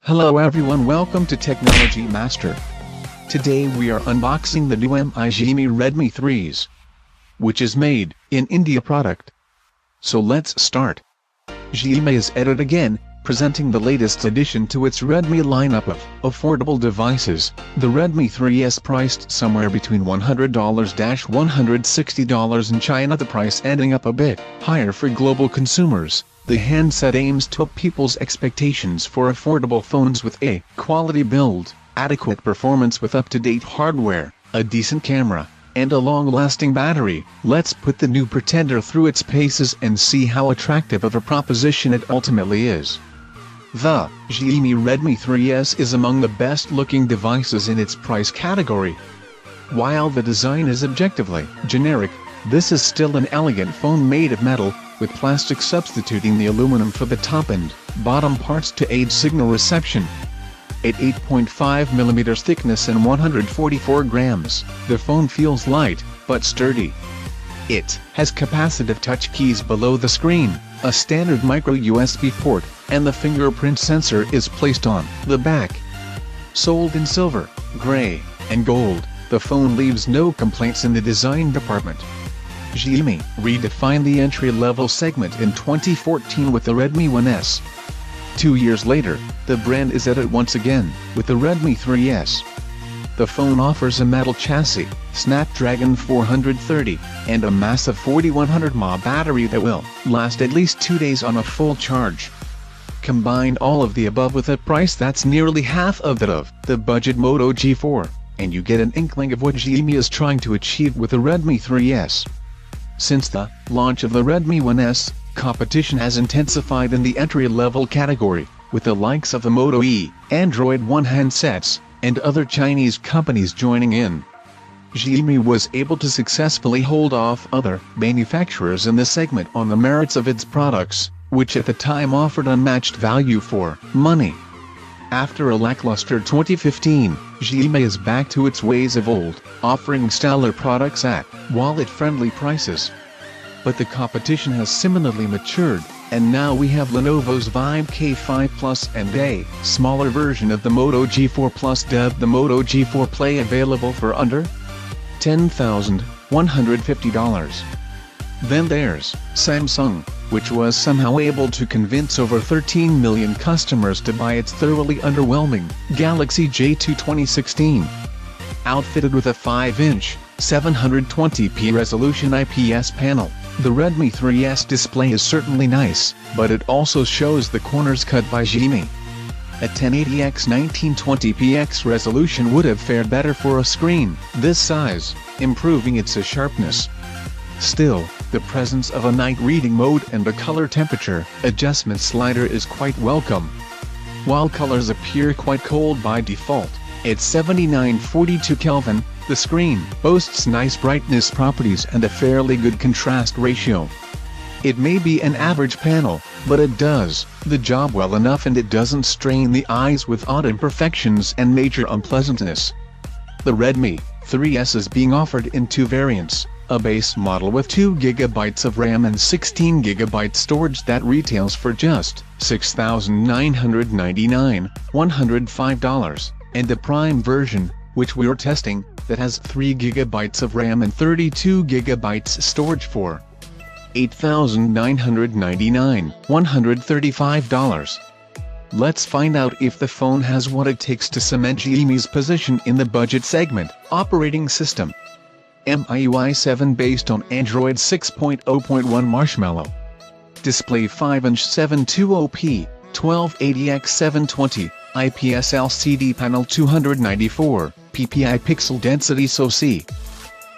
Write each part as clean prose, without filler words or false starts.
Hello everyone, welcome to Technology Master. Today we are unboxing the new Xiaomi Redmi 3s, which is made in India product. So let's start. Xiaomi is at it again, presenting the latest addition to its Redmi lineup of affordable devices. The Redmi 3S priced somewhere between $100-$160 in China, the price ending up a bit higher for global consumers. The handset aims to up people's expectations for affordable phones with a quality build, adequate performance with up-to-date hardware, a decent camera, and a long-lasting battery. Let's put the new pretender through its paces and see how attractive of a proposition it ultimately is. The Xiaomi Redmi 3S is among the best-looking devices in its price category. While the design is objectively generic, this is still an elegant phone made of metal, with plastic substituting the aluminum for the top and bottom parts to aid signal reception. At 8.5mm thickness and 144 grams, the phone feels light, but sturdy. It has capacitive touch keys below the screen, a standard micro USB port, and the fingerprint sensor is placed on the back. Sold in silver, gray, and gold, the phone leaves no complaints in the design department. Xiaomi redefined the entry-level segment in 2014 with the Redmi 1S. 2 years later, the brand is at it once again, with the Redmi 3S. The phone offers a metal chassis, Snapdragon 430, and a massive 4100 mAh battery that will last at least 2 days on a full charge. Combine all of the above with a price that's nearly half of that of the budget Moto G4, and you get an inkling of what Xiaomi is trying to achieve with the Redmi 3S. Since the launch of the Redmi 1S, competition has intensified in the entry-level category, with the likes of the Moto E, Android One handsets, and other Chinese companies joining in. Xiaomi was able to successfully hold off other manufacturers in the segment on the merits of its products, which at the time offered unmatched value for money. After a lackluster 2015, Xiaomi is back to its ways of old, offering stellar products at wallet-friendly prices. But the competition has similarly matured, and now we have Lenovo's Vibe K5 Plus and a smaller version of the Moto G4 Plus dubbed the Moto G4 Play, available for under $10,150. Then there's Samsung, which was somehow able to convince over 13 million customers to buy its thoroughly underwhelming Galaxy J2 2016. Outfitted with a 5-inch, 720p resolution IPS panel, the Redmi 3S display is certainly nice, but it also shows the corners cut by Xiaomi. A 1080x1920px resolution would have fared better for a screen this size, improving its sharpness. Still, the presence of a night reading mode and a color temperature adjustment slider is quite welcome. While colors appear quite cold by default, at 7942 Kelvin, the screen boasts nice brightness properties and a fairly good contrast ratio. It may be an average panel, but it does the job well enough, and it doesn't strain the eyes with odd imperfections and major unpleasantness. The Redmi 3S is being offered in two variants. A base model with 2GB of RAM and 16GB storage that retails for just $6,999, $105, and a Prime version, which we're testing, that has 3GB of RAM and 32GB storage for $8,999, $135. Let's find out if the phone has what it takes to cement Xiaomi's position in the budget segment. Operating system: MIUI 7 based on Android 6.0.1 Marshmallow. Display 5-inch 720p, 1280x720, IPS LCD panel, 294 ppi pixel density SoC.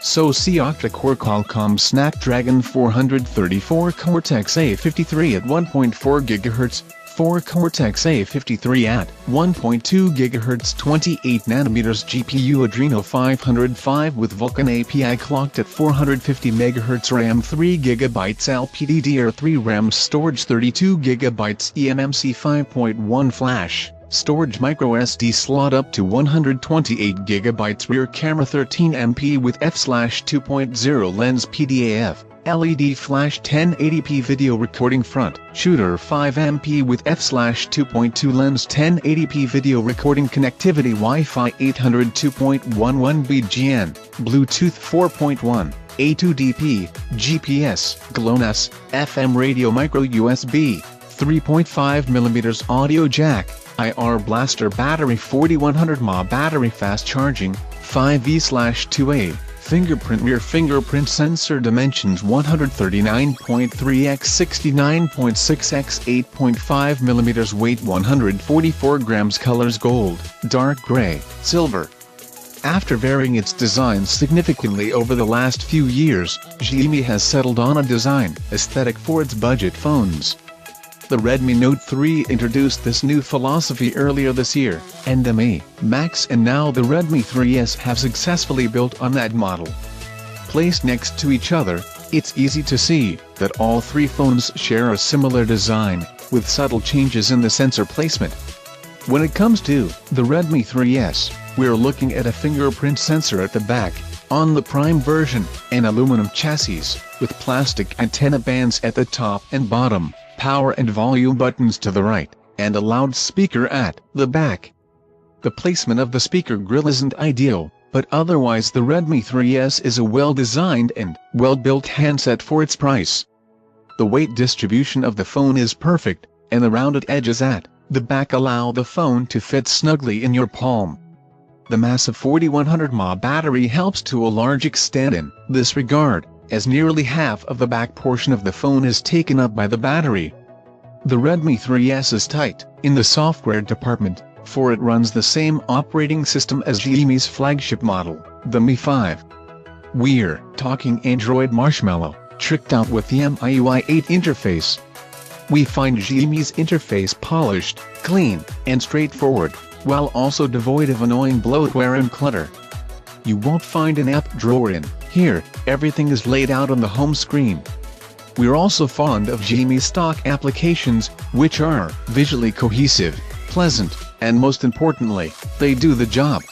SoC octa-core Qualcomm Snapdragon 434 Cortex-A53 at 1.4 GHz, 4 Cortex-A53 at 1.2 GHz 28nm GPU Adreno 505 with Vulkan API clocked at 450 MHz RAM 3GB LPDDR3 RAM storage 32GB eMMC 5.1 flash storage microSD slot up to 128GB rear camera 13MP with f/2.0 lens PDAF LED flash 1080p video recording front shooter 5MP with f/2.2 lens 1080p video recording connectivity Wi-Fi 802.11 BGN, Bluetooth 4.1, A2DP, GPS, GLONASS, FM radio micro USB, 3.5mm audio jack, IR blaster battery 4100 mAh battery fast charging, 5V/2A. Rear fingerprint sensor dimensions 139.3x 69.6x 8.5mm weight 144 grams colors gold, dark gray, silver. After varying its design significantly over the last few years, Xiaomi has settled on a design aesthetic for its budget phones. The Redmi Note 3 introduced this new philosophy earlier this year, and the Mi Max and now the Redmi 3S have successfully built on that model. Placed next to each other, it's easy to see that all three phones share a similar design, with subtle changes in the sensor placement. When it comes to the Redmi 3S, we're looking at a fingerprint sensor at the back, on the Prime version, an aluminum chassis, with plastic antenna bands at the top and bottom, power and volume buttons to the right, and a loudspeaker at the back. The placement of the speaker grill isn't ideal, but otherwise the Redmi 3S is a well-designed and well-built handset for its price. The weight distribution of the phone is perfect, and the rounded edges at the back allow the phone to fit snugly in your palm. The massive 4100 mAh battery helps to a large extent in this regard, as nearly half of the back portion of the phone is taken up by the battery. The Redmi 3S is tight in the software department, for it runs the same operating system as Xiaomi's flagship model, the Mi 5. We're talking Android Marshmallow, tricked out with the MIUI 8 interface. We find Xiaomi's interface polished, clean, and straightforward, while also devoid of annoying bloatware and clutter. You won't find an app drawer in here. Everything is laid out on the home screen. We're also fond of Xiaomi's stock applications, which are visually cohesive, pleasant, and most importantly, they do the job.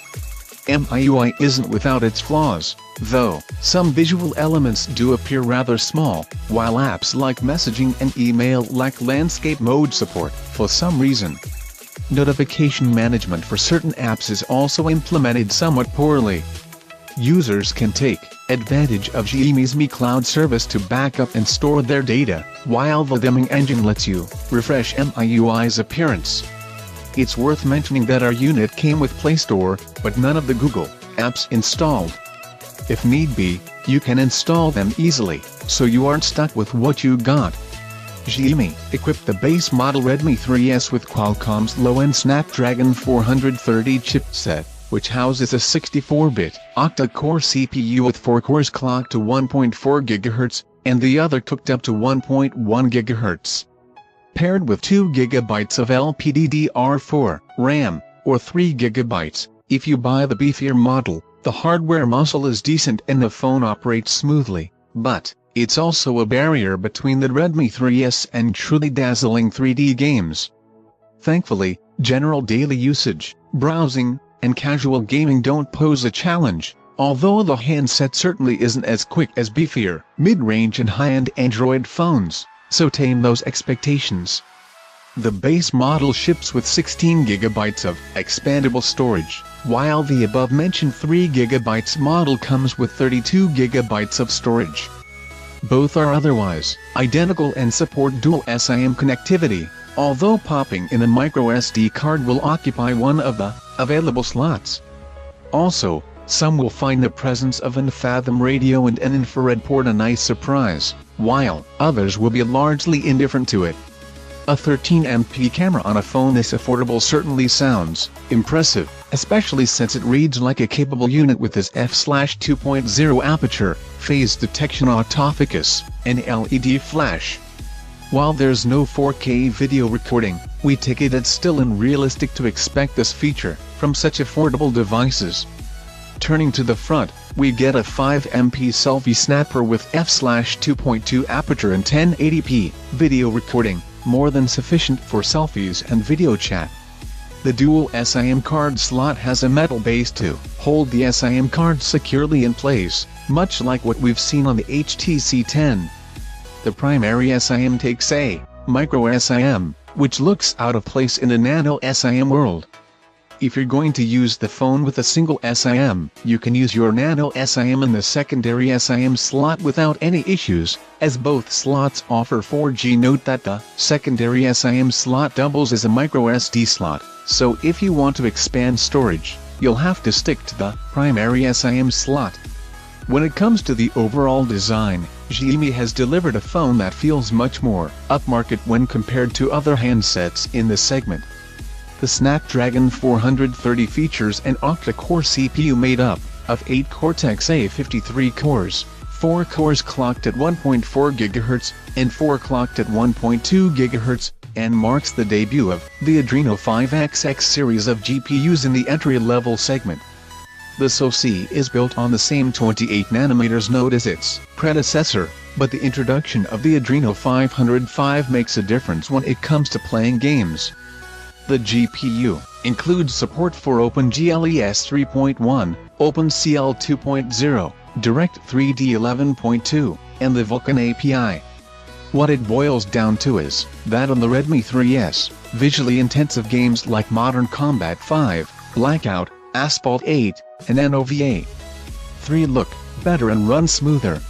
MIUI isn't without its flaws, though some visual elements do appear rather small, while apps like messaging and email lack landscape mode support for some reason. Notification management for certain apps is also implemented somewhat poorly. Users can take advantage of Xiaomi's Mi Cloud service to back up and store their data, while the dimming engine lets you refresh MIUI's appearance. It's worth mentioning that our unit came with Play Store, but none of the Google apps installed. If need be, you can install them easily, so you aren't stuck with what you got. Xiaomi equipped the base model Redmi 3S with Qualcomm's low-end Snapdragon 430 chipset, which houses a 64-bit octa-core CPU with 4 cores clocked to 1.4 GHz, and the other cooked up to 1.1 GHz. Paired with 2 GB of LPDDR4 RAM, or 3 GB, if you buy the beefier model, the hardware muscle is decent and the phone operates smoothly, but it's also a barrier between the Redmi 3S and truly dazzling 3D games. Thankfully, general daily usage, browsing, and casual gaming don't pose a challenge, although the handset certainly isn't as quick as beefier, mid-range and high-end Android phones, so tame those expectations. The base model ships with 16 GB of expandable storage, while the above-mentioned 3 GB model comes with 32 GB of storage. Both are otherwise identical and support dual SIM connectivity, although popping in a microSD card will occupy one of the available slots. Also, some will find the presence of an Fathom radio and an infrared port a nice surprise, while others will be largely indifferent to it. A 13MP camera on a phone this affordable certainly sounds impressive, especially since it reads like a capable unit with this f/2.0 aperture, phase detection autofocus, and LED flash. While there's no 4K video recording, we take it it's still unrealistic to expect this feature from such affordable devices. Turning to the front, we get a 5MP selfie snapper with f/2.2 aperture and 1080p video recording, more than sufficient for selfies and video chat. The dual SIM card slot has a metal base to hold the SIM card securely in place, much like what we've seen on the HTC 10. The primary SIM takes a micro SIM, which looks out of place in a nano SIM world. If you're going to use the phone with a single SIM, you can use your nano SIM in the secondary SIM slot without any issues, as both slots offer 4G. Note that the secondary SIM slot doubles as a micro SD slot, so if you want to expand storage, you'll have to stick to the primary SIM slot. When it comes to the overall design, Xiaomi has delivered a phone that feels much more upmarket when compared to other handsets in the segment. The Snapdragon 430 features an octa-core CPU made up of 8 Cortex-A53 cores, 4 cores clocked at 1.4 GHz, and 4 clocked at 1.2 GHz, and marks the debut of the Adreno 5XX series of GPUs in the entry-level segment. The SoC is built on the same 28nm node as its predecessor, but the introduction of the Adreno 505 makes a difference when it comes to playing games. The GPU includes support for OpenGLES 3.1, OpenCL 2.0, Direct3D 11.2, and the Vulkan API. What it boils down to is that on the Redmi 3S, visually intensive games like Modern Combat 5, Blackout, Asphalt 8, and NOVA 3 look better and run smoother.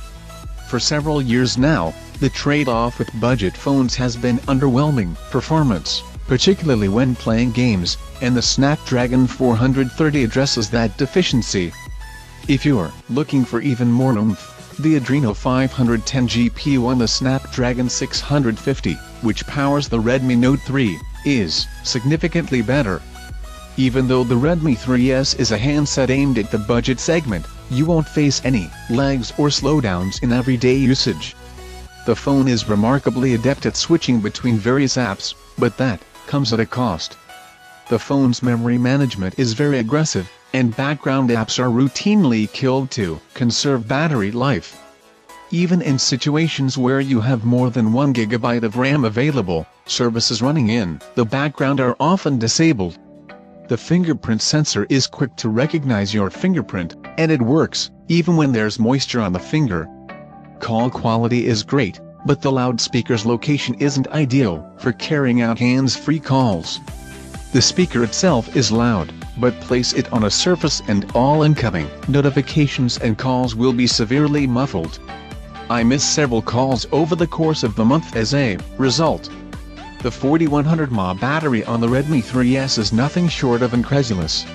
For several years now, the trade-off with budget phones has been underwhelming performance, particularly when playing games, and the Snapdragon 430 addresses that deficiency. If you're looking for even more oomph, the Adreno 510 GPU on the Snapdragon 650, which powers the Redmi Note 3, is significantly better. Even though the Redmi 3S is a handset aimed at the budget segment, you won't face any lags or slowdowns in everyday usage. The phone is remarkably adept at switching between various apps, but that comes at a cost. The phone's memory management is very aggressive, and background apps are routinely killed to conserve battery life. Even in situations where you have more than 1 GB of RAM available, services running in the background are often disabled. The fingerprint sensor is quick to recognize your fingerprint, and it works even when there's moisture on the finger. Call quality is great, but the loudspeaker's location isn't ideal for carrying out hands-free calls. The speaker itself is loud, but place it on a surface and all incoming notifications and calls will be severely muffled. I missed several calls over the course of the month as a result. The 4100 mAh battery on the Redmi 3S is nothing short of incredulous.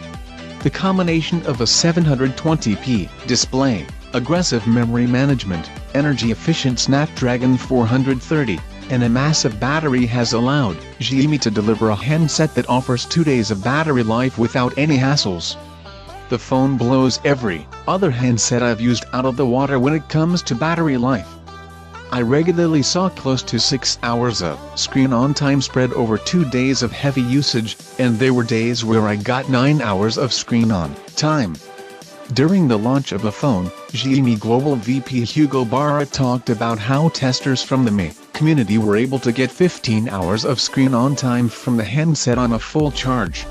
The combination of a 720p display, aggressive memory management, energy-efficient Snapdragon 430, and a massive battery has allowed Xiaomi to deliver a handset that offers 2 days of battery life without any hassles. The phone blows every other handset I've used out of the water when it comes to battery life. I regularly saw close to 6 hours of screen-on time spread over 2 days of heavy usage, and there were days where I got 9 hours of screen-on time. During the launch of the phone, Xiaomi Global VP Hugo Barra talked about how testers from the Mi community were able to get 15 hours of screen-on time from the handset on a full charge.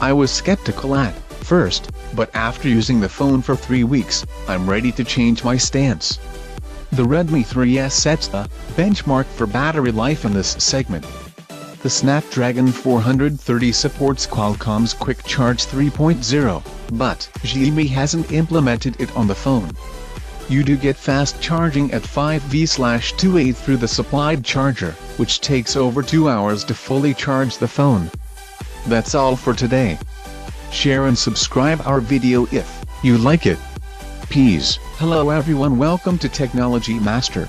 I was skeptical at first, but after using the phone for 3 weeks, I'm ready to change my stance. The Redmi 3S sets the benchmark for battery life in this segment. The Snapdragon 430 supports Qualcomm's Quick Charge 3.0, but Xiaomi hasn't implemented it on the phone. You do get fast charging at 5V/2A through the supplied charger, which takes over 2 hours to fully charge the phone. That's all for today. Share and subscribe our video if you like it. Peace. Hello everyone, welcome to Technology Master.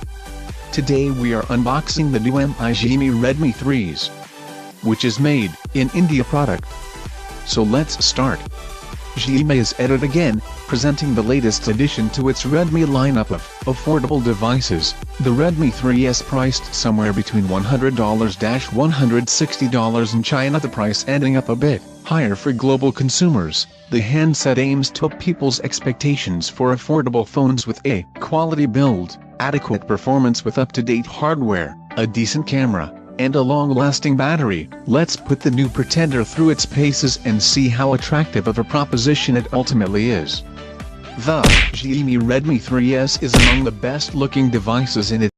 Today we are unboxing the new Mi Xiaomi Redmi 3s, which is made in India product. So let's start. Xiaomi is at it again, presenting the latest addition to its Redmi lineup of affordable devices. The Redmi 3S priced somewhere between $100–$160 in China, the price ending up a bit higher for global consumers. The handset aims to up people's expectations for affordable phones with a quality build, adequate performance with up-to-date hardware, a decent camera, and a long-lasting battery. Let's put the new pretender through its paces and see how attractive of a proposition it ultimately is. The Xiaomi Redmi 3S is among the best-looking devices in its